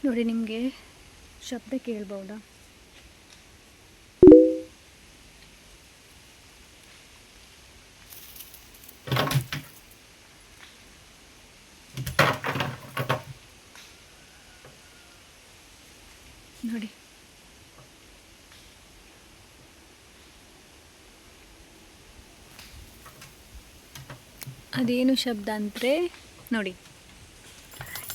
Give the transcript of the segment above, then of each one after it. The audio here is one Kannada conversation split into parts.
ನೋಡಿ, ನಿಮಗೆ ಶಬ್ದ ಕೇಳ್ಬೋದಾ? ನೋಡಿ, ಅದೇನು ಶಬ್ದ ಅಂದರೆ ನೋಡಿ,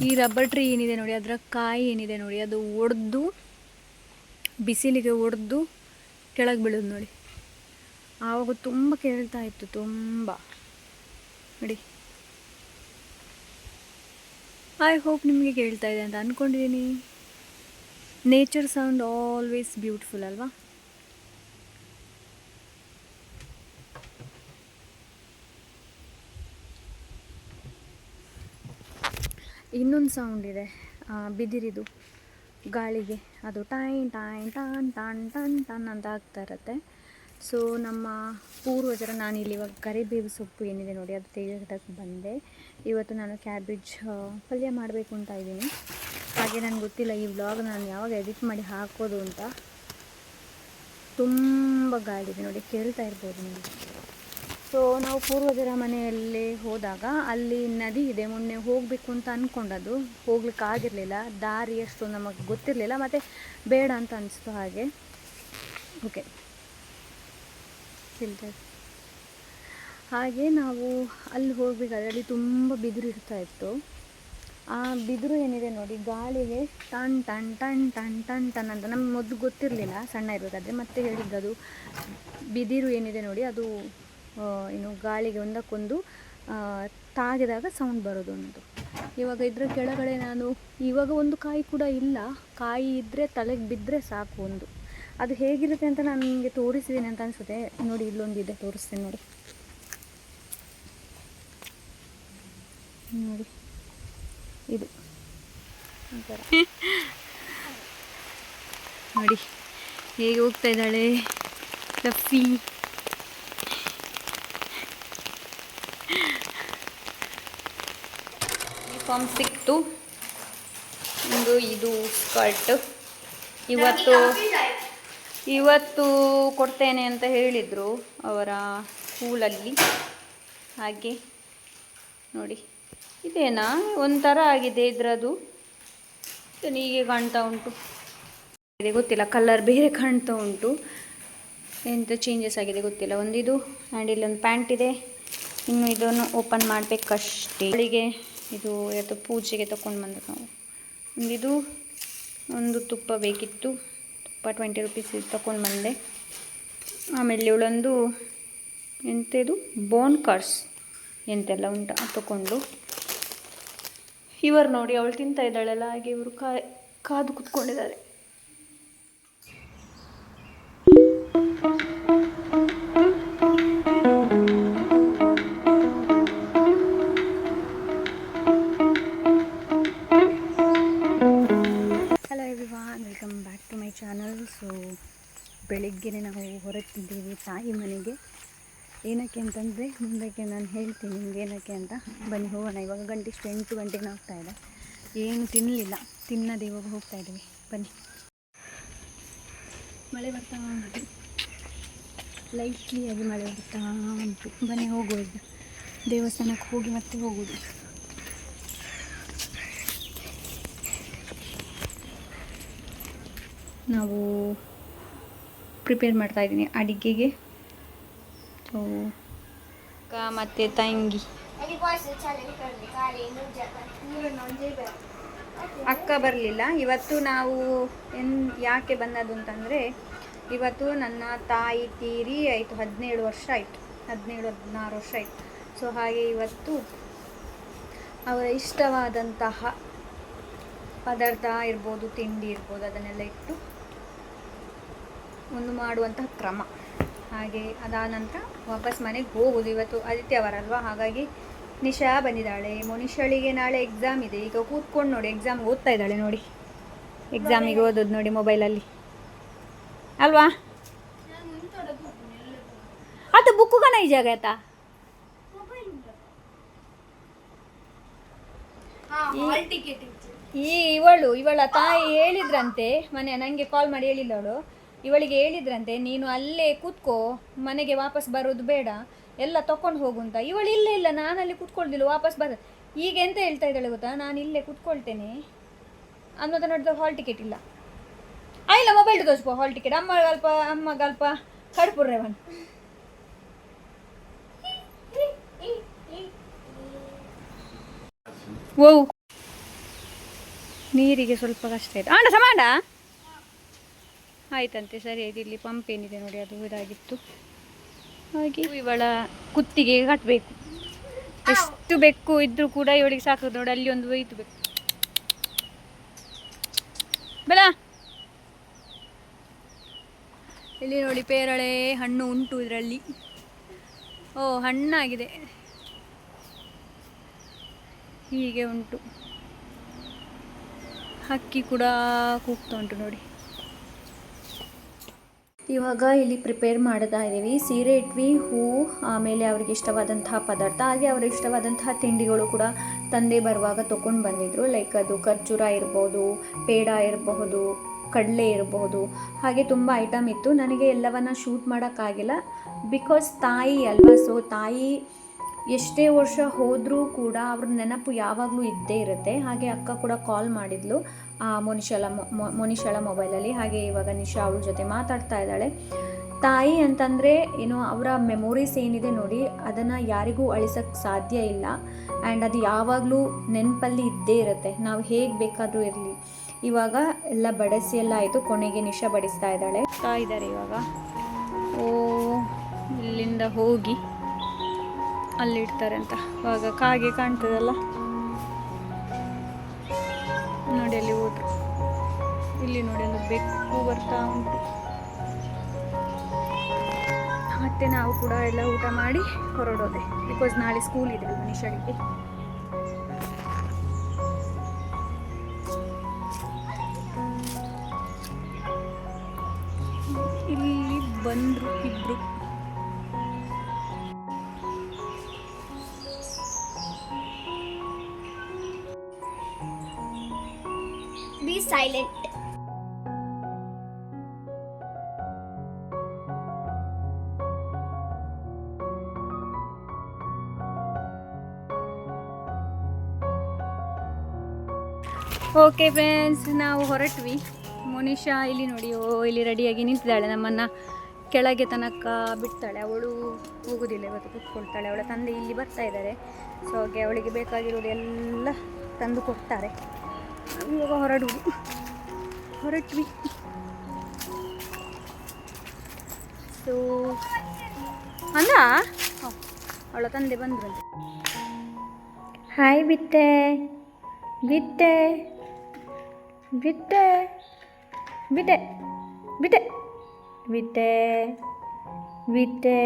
ಈ ರಬ್ಬರ್ ಟ್ರೀ ಏನಿದೆ ನೋಡಿ, ಅದರ ಕಾಯಿ ಏನಿದೆ ನೋಡಿ, ಅದು ಒಡೆದು ಬಿಸಿಲಿಗೆ ಒಡೆದು ಕೆಳಗೆ ಬೀಳೋದು ನೋಡಿ. ಆವಾಗ ತುಂಬ ಕೇಳ್ತಾ ಇತ್ತು, ತುಂಬ. ನೋಡಿ, ಐ ಹೋಪ್ ನಿಮಗೆ ಕೇಳ್ತಾ ಇದೆ ಅಂತ ಅಂದ್ಕೊಂಡಿದ್ದೀನಿ. ನೇಚರ್ ಸೌಂಡ್ ಆಲ್ವೇಸ್ ಬ್ಯೂಟಿಫುಲ್ ಅಲ್ವಾ? ಇನ್ನೊಂದು ಸೌಂಡ್ ಇದೆ, ಬಿದಿರಿದು ಗಾಳಿಗೆ, ಅದು ಟೈನ್ ಟೈನ್ ಟಾನ್ ಟಾನ್ ಟನ್ ಟನ್ ಅಂತ ಆಗ್ತಾ ಇರುತ್ತೆ. ಸೊ ನಮ್ಮ ಪೂರ್ವಜರ, ನಾನಿಲ್ಲಿ ಇವಾಗ ಕರಿಬೇವು ಸೊಪ್ಪು ಏನಿದೆ ನೋಡಿ, ಅದು ತೆಗೆಯೋದಕ್ಕೆ ಬಂದೆ. ಇವತ್ತು ನಾನು ಕ್ಯಾಬೇಜ್ ಪಲ್ಯ ಮಾಡಬೇಕು ಅಂತ ಇದ್ದೀನಿ. ಹಾಗೆ ನನಗೆ ಗೊತ್ತಿಲ್ಲ ಈ ವ್ಲಾಗ್ ನಾನು ಯಾವಾಗ ಎಡಿಟ್ ಮಾಡಿ ಹಾಕೋದು ಅಂತ. ತುಂಬ ಗಾಳಿದೆ ನೋಡಿ, ಕೇಳ್ತಾ ಇರ್ಬೋದು ನೋಡಿ. ಸೊ ನಾವು ಪೂರ್ವಜರ ಮನೆಯಲ್ಲಿ ಹೋದಾಗ ಅಲ್ಲಿ ನದಿ ಇದೆ. ಮೊನ್ನೆ ಹೋಗಬೇಕು ಅಂತ ಅಂದ್ಕೊಂಡದ್ದು, ಹೋಗ್ಲಿಕ್ಕಾಗಿರಲಿಲ್ಲ. ದಾರಿ ಅಷ್ಟು ನಮಗೆ ಗೊತ್ತಿರಲಿಲ್ಲ, ಮತ್ತು ಬೇಡ ಅಂತ ಅನಿಸ್ತು. ಹಾಗೆ ಓಕೆ, ಹಾಗೆ ನಾವು ಅಲ್ಲಿ ಹೋಗಬೇಕಾದ್ರೆ ಅಲ್ಲಿ ತುಂಬ ಬಿದಿರು ಇರ್ತಾಯಿತ್ತು. ಆ ಬಿದಿರು ಏನಿದೆ ನೋಡಿ, ಗಾಳಿಗೆ ton ton ton ton ton ton ಅಂತ. ನಮ್ಗೆ ಮೊದಲು ಗೊತ್ತಿರಲಿಲ್ಲ ಸಣ್ಣ ಇರಬೇಕಾದ್ರೆ. ಮತ್ತೆ ಹೇಳಿದ್ದದು ಬಿದಿರು ಏನಿದೆ ನೋಡಿ, ಅದು ಏನು ಗಾಳಿಗೆ ಒಂದಕ್ಕೊಂದು ತಾಗಿದಾಗ ಸೌಂಡ್ ಬರೋದು ಅನ್ನೋದು. ಇವಾಗ ಇದರ ಕೆಳಗಡೆ ನಾನು ಇವಾಗ ಒಂದು ಕಾಯಿ ಕೂಡ ಇಲ್ಲ. ಕಾಯಿ ಇದ್ದರೆ ತಲೆಗೆ ಬಿದ್ದರೆ ಸಾಕು ಒಂದು. ಅದು ಹೇಗಿರುತ್ತೆ ಅಂತ ನಾನು ನಿಮಗೆ ತೋರಿಸಿದ್ದೀನಿ ಅಂತ ಅನಿಸುತ್ತೆ. ನೋಡಿ, ಇಲ್ಲೊಂದಿದೆ, ತೋರಿಸ್ತೀನಿ ನೋಡಿ. ನೋಡಿ, ಇದು ಒಂಥರ ನೋಡಿ ಹೇಗೆ ಹೋಗ್ತಾ ಇದ್ದಾಳೆ ರಫಿ. ಯೂನಿಫಾರ್ಮ್ ಸಿಕ್ತು. ಒಂದು ಇದು ಸ್ಕರ್ಟ್ ಇವತ್ತು ಕೊಡ್ತೇನೆ ಅಂತ ಹೇಳಿದರು ಅವರ ಸ್ಕೂಲಲ್ಲಿ. ಹಾಗೆ ನೋಡಿ, ಇದೇನಾ ಒಂಥರ ಆಗಿದೆ ಇದರದು, ಹೀಗೆ ಕಾಣ್ತಾ ಉಂಟು. ಇದೆ ಗೊತ್ತಿಲ್ಲ, ಕಲರ್ ಬೇರೆ ಕಾಣ್ತಾ ಉಂಟು. ಎಂತ ಚೇಂಜಸ್ ಆಗಿದೆ ಗೊತ್ತಿಲ್ಲ. ಒಂದಿದು ಆ್ಯಂಡ್ ಇಲ್ಲೊಂದು ಪ್ಯಾಂಟ್ ಇದೆ. ಇನ್ನು ಇದನ್ನು ಓಪನ್ ಮಾಡಬೇಕಷ್ಟೇ. ಅವಳಿಗೆ ಇದು ಯಾವುದು ಪೂಜೆಗೆ ತಗೊಂಡು ಬಂದು ನಾವು ಒಂದಿದು, ಒಂದು ತುಪ್ಪ ಬೇಕಿತ್ತು. ತುಪ್ಪ 20 ರೂಪೀಸ್ ತಗೊಂಡು ಬಂದೆ. ಆಮೇಲೆ ಇವಳೊಂದು ಎಂಥದ್ದು ಬೋನ್ ಕಾರ್ಸ್ ಎಂತೆಲ್ಲ ಉಂಟು ತಗೊಂಡು. ಇವರು ನೋಡಿ, ಅವಳು ತಿಂತಾ ಇದ್ದಾಳೆಲ್ಲ, ಹಾಗೆ ಇವರು ಕಾದು ಕುತ್ಕೊಂಡಿದ್ದಾರೆ. Hello everyone, welcome back to my channel. So ಬೆಳಿಗ್ಗೆ ನಾವು ಹೊರಟಿದ್ದೀವಿ ತಾಯಿ ಮನೆಗೆ. ಏನಕ್ಕೆ ಅಂತಂದರೆ ಮುಂದಕ್ಕೆ ನಾನು ಹೇಳ್ತೀನಿ ನಿಮ್ಗೆ ಏನಕ್ಕೆ ಅಂತ. ಬನ್ನಿ ಹೋಗೋಣ. ಇವಾಗ ಗಂಟೆ ಇಷ್ಟು 8 ಗಂಟೆಗೆ ಆಗ್ತಾ ಇದೆ. ಏನು ತಿನ್ನಲಿಲ್ಲ, ತಿನ್ನದೆ ಇವಾಗ ಹೋಗ್ತಾ ಇದ್ದೀವಿ. ಬನ್ನಿ. ಮಳೆ ಬರ್ತಾ ಉಂಟು, ಲೈಟ್ಲಿಯಾಗಿ ಮಳೆ ಬರ್ತಾ ಉಂಟು. ಬನ್ನಿ ಹೋಗೋದು, ದೇವಸ್ಥಾನಕ್ಕೆ ಹೋಗಿ ಮತ್ತೆ ಹೋಗೋದು. ನಾವು ಪ್ರಿಪೇರ್ ಮಾಡ್ತಾಯಿದ್ದೀನಿ ಅಡುಗೆಗೆ. ಸೊ ಮತ್ತು ತಂಗಿ ಅಕ್ಕ ಬರಲಿಲ್ಲ ಇವತ್ತು. ನಾವು ಯಾಕೆ ಬಂದದ್ದು ಅಂತಂದರೆ, ಇವತ್ತು ನನ್ನ ತಾಯಿ ತೀರಿ ಆಯಿತು. 17 ವರ್ಷ ಆಯಿತು, 17-16 ವರ್ಷ ಆಯಿತು. ಸೊ ಹಾಗೆ ಇವತ್ತು ಅವರ ಇಷ್ಟವಾದಂತಹ ಪದಾರ್ಥ ಇರ್ಬೋದು, ತಿಂಡಿ ಇರ್ಬೋದು, ಅದನ್ನೆಲ್ಲ ಇಟ್ಟು ಒಂದು ಮಾಡುವಂತಹ ಕ್ರಮ. ಹಾಗೆ ಅದಾದ ನಂತರ ವಾಪಸ್ ಮನೆಗೆ ಹೋಗೋದು. ಇವತ್ತು ಆದಿತ್ಯವಾರಲ್ವ, ಹಾಗಾಗಿ ನಿಶಾ ಬಂದಿದ್ದಾಳೆ. ಮೊನಿಷಳಿಗೆ ನಾಳೆ ಎಕ್ಸಾಮ್ ಇದೆ. ಈಗ ಕೂತ್ಕೊಂಡು ನೋಡಿ ಎಕ್ಸಾಮ್ಗೆ ಓದ್ತಾ ಇದ್ದಾಳೆ ನೋಡಿ. ಎಕ್ಸಾಮಿಗೆ ಓದೋದು ನೋಡಿ ಮೊಬೈಲಲ್ಲಿ ಅಲ್ವಾ? ಅದು ಬುಕ್ಕುಗನ ಈ ಜಾಗ ಆಯ್ತಾ? ಇವಳ ತಾಯಿ ಹೇಳಿದ್ರಂತೆ ಮನೆ, ನನಗೆ ಕಾಲ್ ಮಾಡಿ ಹೇಳಿಲ್ಲ ಅವಳು, ಇವಳಿಗೆ ಹೇಳಿದ್ರಂತೆ ನೀನು ಅಲ್ಲೇ ಕೂತ್ಕೋ, ಮನೆಗೆ ವಾಪಸ್ ಬರೋದು ಬೇಡ, ಎಲ್ಲ ತಕೊಂಡು ಹೋಗು ಅಂತ. ಇವಳು ಇಲ್ಲ ಇಲ್ಲ ನಾನಲ್ಲಿ ಕೂತ್ಕೊಳ್ದಿಲ್ಲ, ವಾಪಸ್ ಬರ. ಈಗ ಎಂತ ಹೇಳ್ತಾ ಇದ್ದಾಳೆ ಗೊತ್ತಾ, ನಾನು ಇಲ್ಲೇ ಕೂತ್ಕೊಳ್ತೇನೆ ಅನ್ನೋದು ನೋಡಿದ್ರೆ ಹಾಲ್ ಟಿಕೆಟ್ ಇಲ್ಲ. ಆಯ್ಲ ಮೊಬೈಲ್ ತೋರಿಸ್ಕೋ ಹಾಲ್ ಟಿಕೆಟ್. ಅಮ್ಮ ಗಲ್ಪ ಕಡ್ಪುರ್ರೆವನ್. ಓ ನೀರಿಗೆ ಸ್ವಲ್ಪ ಕಷ್ಟ ಆಯ್ತು. ಆಂಡ ಸಮಾಂಡ ಆಯ್ತಂತೆ, ಸರಿ ಆಯ್ತು. ಇಲ್ಲಿ ಪಂಪ್ ಏನಿದೆ ನೋಡಿ ಅದು ಇದಾಗಿತ್ತು, ಹಾಗೆ ಇವಳ ಕುತ್ತಿಗೆ ಕಟ್ಟಬೇಕು. ಎಷ್ಟು ಬೆಕ್ಕು ಇದ್ರೂ ಕೂಡ ಇವಳಿಗೆ ಸಾಕು ನೋಡಿ, ಅಲ್ಲಿ ಒಂದು ಒಯ್ತು ಬೇಕು. ಬಲ ಇಲ್ಲಿ ನೋಡಿ ಪೇರಳೆ ಹಣ್ಣು ಉಂಟು ಇದರಲ್ಲಿ. ಓ ಹಣ್ಣಾಗಿದೆ, ಹೀಗೆ ಉಂಟು. ಹಕ್ಕಿ ಕೂಡ ಕೂಗ್ತಾ ಉಂಟು ನೋಡಿ. ಇವಾಗ ಇಲ್ಲಿ ಪ್ರಿಪೇರ್ ಮಾಡ್ತಾ ಇದ್ದೀವಿ. ಸೀರೆ ಇಟ್ವಿ, ಹೂವು, ಆಮೇಲೆ ಅವ್ರಿಗೆ ಇಷ್ಟವಾದಂತಹ ಪದಾರ್ಥ, ಹಾಗೆ ಅವ್ರಿಗೆ ಇಷ್ಟವಾದಂತಹ ತಿಂಡಿಗಳು ಕೂಡ ತಂದೆ ಬರುವಾಗ ತೊಗೊಂಡು ಬಂದಿದ್ರು. ಲೈಕ್ ಅದು ಖರ್ಜೂರ ಇರ್ಬೋದು, ಪೇಡ ಇರಬಹುದು, ಕಡಲೆ ಇರಬಹುದು, ಹಾಗೆ ತುಂಬ ಐಟಮ್ ಇತ್ತು. ನನಗೆ ಎಲ್ಲವನ್ನ ಶೂಟ್ ಮಾಡೋಕ್ಕಾಗಿಲ್ಲ, ಬಿಕಾಸ್ ತಾಯಿ ಅಲ್ವಾ. ಸೊ ತಾಯಿ ಎಷ್ಟೇ ವರ್ಷ ಹೋದರೂ ಕೂಡ ಅವ್ರ ನೆನಪು ಯಾವಾಗಲೂ ಇದ್ದೇ ಇರುತ್ತೆ. ಹಾಗೆ ಅಕ್ಕ ಕೂಡ ಕಾಲ್ ಮಾಡಿದ್ಲು ಮೋನಿಶಾಳ ಮೊಬೈಲಲ್ಲಿ. ಹಾಗೆ ಇವಾಗ ನಿಶಾ ಅವಳ ಜೊತೆ ಮಾತಾಡ್ತಾ ಇದ್ದಾಳೆ. ತಾಯಿ ಅಂತಂದರೆ ಏನೋ ಅವರ ಮೆಮೊರೀಸ್ ಏನಿದೆ ನೋಡಿ, ಅದನ್ನು ಯಾರಿಗೂ ಅಳಿಸೋಕ್ಕೆ ಸಾಧ್ಯ ಇಲ್ಲ. ಆ್ಯಂಡ್ ಅದು ಯಾವಾಗಲೂ ನೆನಪಲ್ಲಿ ಇದ್ದೇ ಇರುತ್ತೆ, ನಾವು ಹೇಗೆ ಬೇಕಾದರೂ ಇರಲಿ. ಇವಾಗ ಎಲ್ಲ ಬಡಿಸಿ ಎಲ್ಲ ಆಯಿತು, ಕೊನೆಗೆ ನಿಶಾ ಬಡಿಸ್ತಾ ಇದ್ದಾಳೆ. ಇದ್ದಾರೆ ಇವಾಗ. ಇಲ್ಲಿಂದ ಹೋಗಿ ಅಲ್ಲಿಡ್ತಾರೆ ಅಂತ. ಇವಾಗ ಕಾಗೆ ಕಾಣ್ತದಲ್ಲ ನೋಡಿ, ಅಲ್ಲಿ ಹೋದ್ರು. ಇಲ್ಲಿ ನೋಡಿ ಒಂದು ಬೆಕ್ಕು ಬರ್ತಾ ಉಂಟು. ಮತ್ತೆ ನಾವು ಕೂಡ ಎಲ್ಲ ಊಟ ಮಾಡಿ ಹೊರಡೋದೆ, ಬಿಕಾಸ್ ನಾಳೆ ಸ್ಕೂಲ್ ಇದೆ ಅಲ್ವ ನಿಶಾಳಿಗೆ. ಇಲ್ಲಿ ಬಂದರು ಇಬ್ರು. Be silent. ಓಕೆ ಫ್ರೆಂಡ್ಸ್, ನಾವು ಹೊರಟ್ವಿ. ಮೋನಿಶಾ ಇಲ್ಲಿ ನೋಡಿ, ಇಲ್ಲಿ ರೆಡಿಯಾಗಿ ನಿಂತಿದ್ದಾಳೆ. ನಮ್ಮನ್ನು ಕೆಳಗೆ ತನಕ ಬಿಡ್ತಾಳೆ. ಅವಳು ಹೋಗೋದಿಲ್ಲ ಇವತ್ತು, ಕೂತ್ಕೊಳ್ತಾಳೆ. ಅವಳ ತಂದೆ ಇಲ್ಲಿ ಬರ್ತಾ ಇದ್ದಾರೆ. ಸೊ ಹಾಗೆ ಅವಳಿಗೆ ಬೇಕಾಗಿರೋದು ಎಲ್ಲ ತಂದು ಕೊಡ್ತಾರೆ. ಇವಾಗ ಹೊರಟ್ವಿ. ಸೊ ಅಲ್ಲ, ಅವಳ ತಂದೆ ಬಂದ್ರಂತೆ. ಹಾಯ್ ಬಿಟ್ಟೆ ಬಿಟ್ಟೆ ಬಿಟ್ಟೆ ಬಿಟ್ಟೆ ಬಿಟ್ಟೆ ಬಿಟ್ಟೆ ಬಿಟ್ಟೆ